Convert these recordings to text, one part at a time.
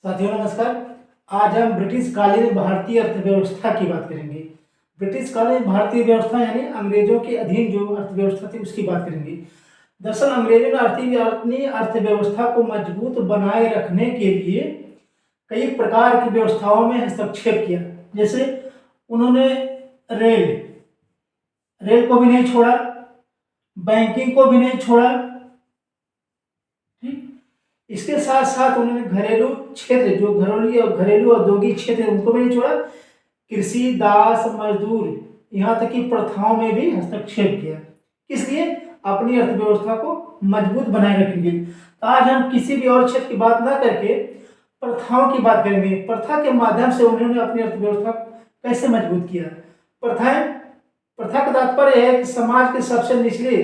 साथियों नमस्कार। आज हम ब्रिटिश कालीन भारतीय अर्थव्यवस्था की बात करेंगे। ब्रिटिश कालीन भारतीय व्यवस्था यानी अंग्रेजों के अधीन जो अर्थव्यवस्था थी उसकी बात करेंगे। दरअसल अंग्रेजों ने अपनी अर्थव्यवस्था को मजबूत बनाए रखने के लिए कई प्रकार की व्यवस्थाओं में हस्तक्षेप किया। जैसे उन्होंने रेल रेल को भी नहीं छोड़ा, बैंकिंग को भी नहीं छोड़ा, ठीक। इसके साथ साथ उन्होंने घरेलू क्षेत्र जो घरेलू औद्योगिक क्षेत्र है उनको भी नहीं छोड़ा। कृषि, दास, मजदूर, यहाँ तक कि प्रथाओं में भी हस्तक्षेप किया। किस लिए? अपनी अर्थव्यवस्था को मजबूत बनाए रखने के लिए। तो आज हम किसी भी और क्षेत्र की बात ना करके प्रथाओं की बात करेंगे। प्रथा के माध्यम से उन्होंने अपनी अर्थव्यवस्था को कैसे मजबूत किया। प्रथाएं प्रथा का तात्पर्य है कि समाज के सबसे निचले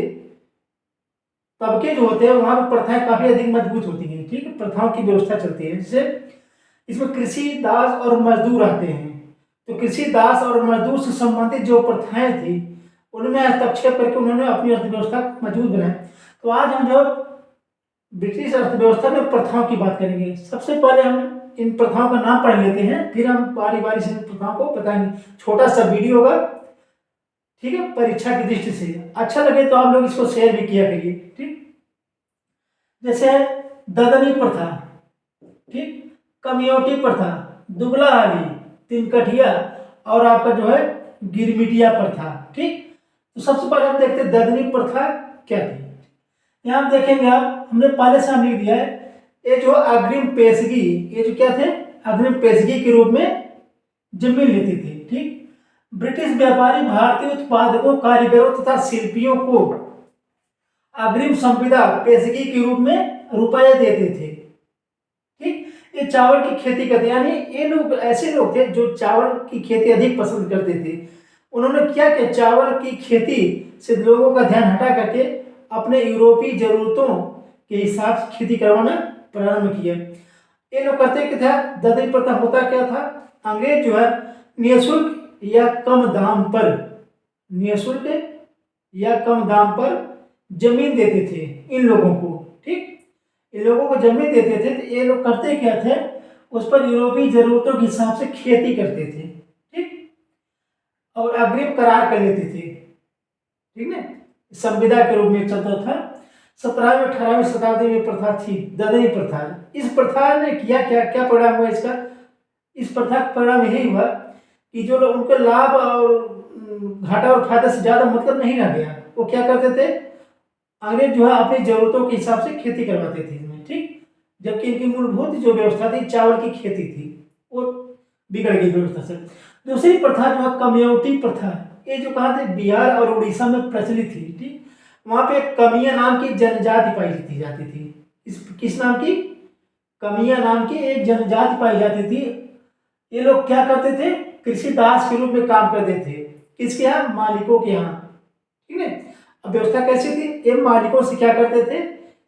तबके जो होते हैं वहां पर प्रथाएं काफी अधिक मजबूत होती हैं। ठीक है, प्रथाओं की व्यवस्था चलती है। जैसे इसमें कृषि, दास और मजदूर आते हैं। तो कृषि, दास और मजदूर से संबंधित जो प्रथाएं थी उनमें हस्तक्षेप करके उन्होंने अपनी अर्थव्यवस्था को मजबूत बनाया। तो आज हम जो ब्रिटिश अर्थव्यवस्था में प्रथाओं की बात करेंगे। सबसे पहले हम इन प्रथाओं का नाम पढ़ लेते हैं, फिर हम बारी बारी से इन प्रथाओं को बताएंगे। छोटा सा वीडियो होगा, ठीक है, परीक्षा की दृष्टि से अच्छा लगे तो आप लोग इसको शेयर भी किया करिए। ठीक, जैसे ददनी प्रथा, ठीक, कमियोटी प्रथा, दुबला हाली, तिनकठिया और आपका जो है गिरमिटिया प्रथा। ठीक, तो सबसे पहले हम देखते हैं ददनी प्रथा क्या थी। यहाँ हम देखेंगे, आप हमने पहले से हम लिख दिया है, ये जो अग्रिम पेशगी, ये जो क्या थे, अग्रिम पेशगी के रूप में जमीन लेते थे। ठीक, ब्रिटिश व्यापारी भारतीय उत्पादकों, कारीगरों तथा शिल्पियों को अग्रिम संविदा पेशगी के रूप में रुपये देते थे। ठीक, ये चावल की खेती करते, यानी ये लोग ऐसे लोग थे जो चावल की खेती अधिक पसंद करते थे। उन्होंने क्या किया, चावल की खेती से लोगों का ध्यान हटा करके अपने यूरोपीय जरूरतों के हिसाब से खेती करवाना प्रारंभ किया। ये लोग कहते कि था ददनी प्रथा होता क्या था, अंग्रेज जो है निःशुल्क या कम दाम पर, निःशुल्क या कम दाम पर जमीन देते थे इन लोगों को। ठीक, इन लोगों को जमीन देते थे तो ये लोग करते क्या थे, उस पर यूरोपीय जरूरतों के हिसाब से खेती करते थे। ठीक, और अग्रिम करार कर लेते थे। ठीक है, संविदा के रूप में चलता था। 17वीं 18वीं शताब्दी में प्रथा थी ददनी प्रथा। इस प्रथा ने किया क्या, क्या परिणाम हुआ इसका? इस प्रथा का परिणाम यही हुआ कि जो लोग उनके लाभ और घाटा और फायदा से ज्यादा मतलब नहीं रह गया। वो क्या करते थे, अंग्रेज जो है अपनी जरूरतों के हिसाब से खेती करवाते थे इसमें। ठीक, जबकि इनकी मूलभूत जो व्यवस्था थी चावल की खेती थी, वो बिगड़ गई व्यवस्था से। दूसरी प्रथा जो है कमियोटी प्रथा, ये जो कहा थे बिहार और उड़ीसा में प्रचलित थी। ठीक, वहां पे कमिया नाम की जनजाति पाई जाती थी। किस नाम की? कमिया नाम की एक जनजाति पाई जाती थी। ये लोग क्या करते थे, कृषि दास के रूप में काम करते थे। किसके यहाँ? मालिकों के यहाँ। ठीक है, अब व्यवस्था कैसी थी, ये मालिकों से क्या करते थे,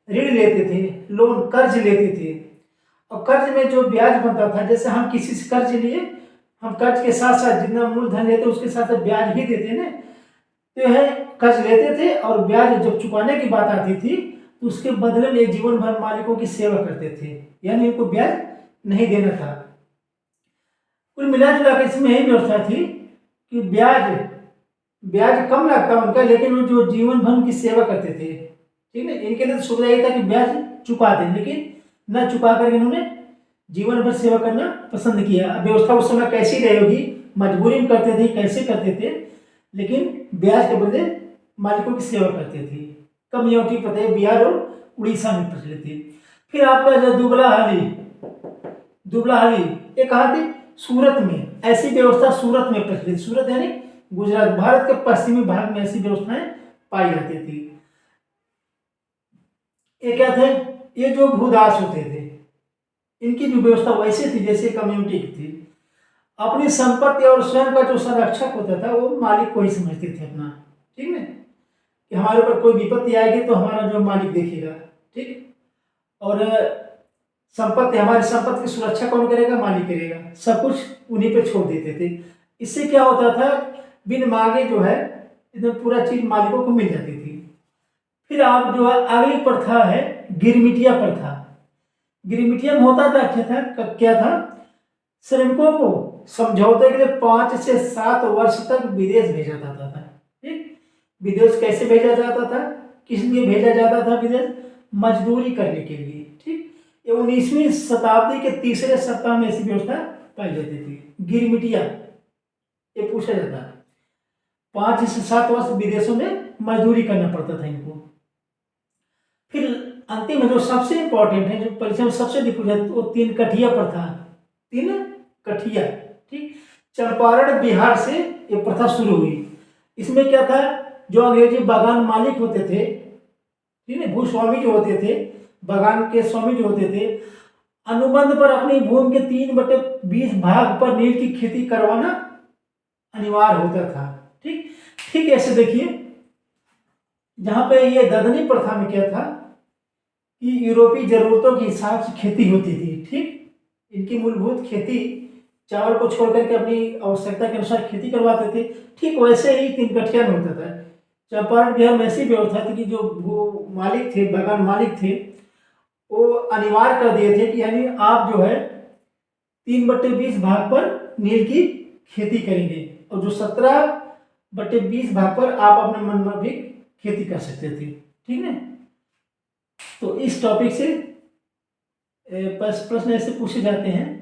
ऋण लेते थे, लोन कर्ज लेते थे। और कर्ज में जो ब्याज बनता था, जैसे हम किसी से कर्ज लिए, हम कर्ज के साथ साथ जितना मूलधन लेते उसके साथ साथ ब्याज भी देते ना। तो है कर्ज लेते थे और ब्याज जब चुकाने की बात आती थी तो उसके बदले में जीवन भर मालिकों की सेवा करते थे, यानी इनको ब्याज नहीं देना था। कुल मिला जुला कर इसमें यही व्यवस्था थी कि ब्याज ब्याज कम लगता उनका, लेकिन वो जो जीवन भर उनकी सेवा करते थे। ठीक है, इनके लिए तो सुविधा यही था कि ब्याज चुका दें, लेकिन न चुका कर इन्होंने जीवन भर सेवा करना पसंद किया। अब व्यवस्था उस समय कैसी रही होगी, मजबूरी में करते थे, कैसे करते थे, लेकिन ब्याज के बदले मालिकों की सेवा करते थे। कमियोटी प्रथा बिहार और उड़ीसा में प्रचलित थी। फिर आपका जो दुबला हाली ये कहा थी सूरत में। ऐसी व्यवस्था सूरत में प्रचलित, सूरत यानी गुजरात, भारत के पश्चिमी भाग में ऐसी व्यवस्थाएं पाई जाती थी। ये क्या थे, ये जो भूदास होते थे इनकी भी व्यवस्था वैसे थी जैसे कम्युनिटी की थी। अपनी संपत्ति और स्वयं का जो संरक्षक होता था वो मालिक को ही समझते थे अपना। ठीक है, कि हमारे ऊपर कोई विपत्ति आएगी तो हमारा जो मालिक देखेगा। ठीक, और संपत्ति, हमारी संपत्ति की सुरक्षा कौन करेगा? मालिक करेगा। सब कुछ उन्हीं पे छोड़ देते थे। इससे क्या होता था, बिन मांगे जो है एकदम पूरा चीज मालिकों को मिल जाती थी। फिर आप जो है अगली प्रथा है गिरमिटिया प्रथा। गिरमिटियन होता था क्या था श्रमिकों को समझौते के लिए 5 से 7 वर्ष तक विदेश भेजा जाता था। ठीक, विदेश कैसे भेजा जाता था, किस लिए भेजा जाता था विदेश? मजदूरी करने के लिए। ठीक, ये 19वीं शताब्दी के तीसरे सप्ताह में ऐसी व्यवस्था पाई जाती थी। गिरमिटिया ये पूछा जाता है, 5 से 7 वर्ष विदेशों में मजदूरी करना पड़ता था इनको। फिर अंतिम में जो सबसे इंपॉर्टेंट है, जो परीक्षा में सबसे पूछा, वो 3 कठिया प्रथा। 3 कठिया। ठीक, चंपारण बिहार से ये प्रथा शुरू हुई। इसमें क्या था, जो अंग्रेजी बागान मालिक होते थे, ठीक है, भूस्वामी जो होते थे, बागान के स्वामी जो होते थे, अनुबंध पर अपनी भूमि के 3/20 भाग पर नील की खेती करवाना अनिवार्य होता था। ठीक, ठीक ऐसे देखिए, जहां पे ये ददनी प्रथा में क्या था कि यूरोपीय जरूरतों के हिसाब से खेती होती थी। ठीक, इनकी मूलभूत खेती चावल को छोड़ करके अपनी आवश्यकता के अनुसार खेती करवाते थे। ठीक वैसे ही 3 कठिया में होता था। चंपारण बिहार में ऐसी व्यवस्था थी कि जो भू मालिक थे, बागान मालिक थे, वो अनिवार्य कर दिए थे कि यानी आप जो है 3/20 भाग पर नील की खेती करेंगे, और जो 17/20 भाग पर आप अपने मन में भी खेती कर सकते थे। ठीक है, तो इस टॉपिक से प्रश्न ऐसे पूछे जाते हैं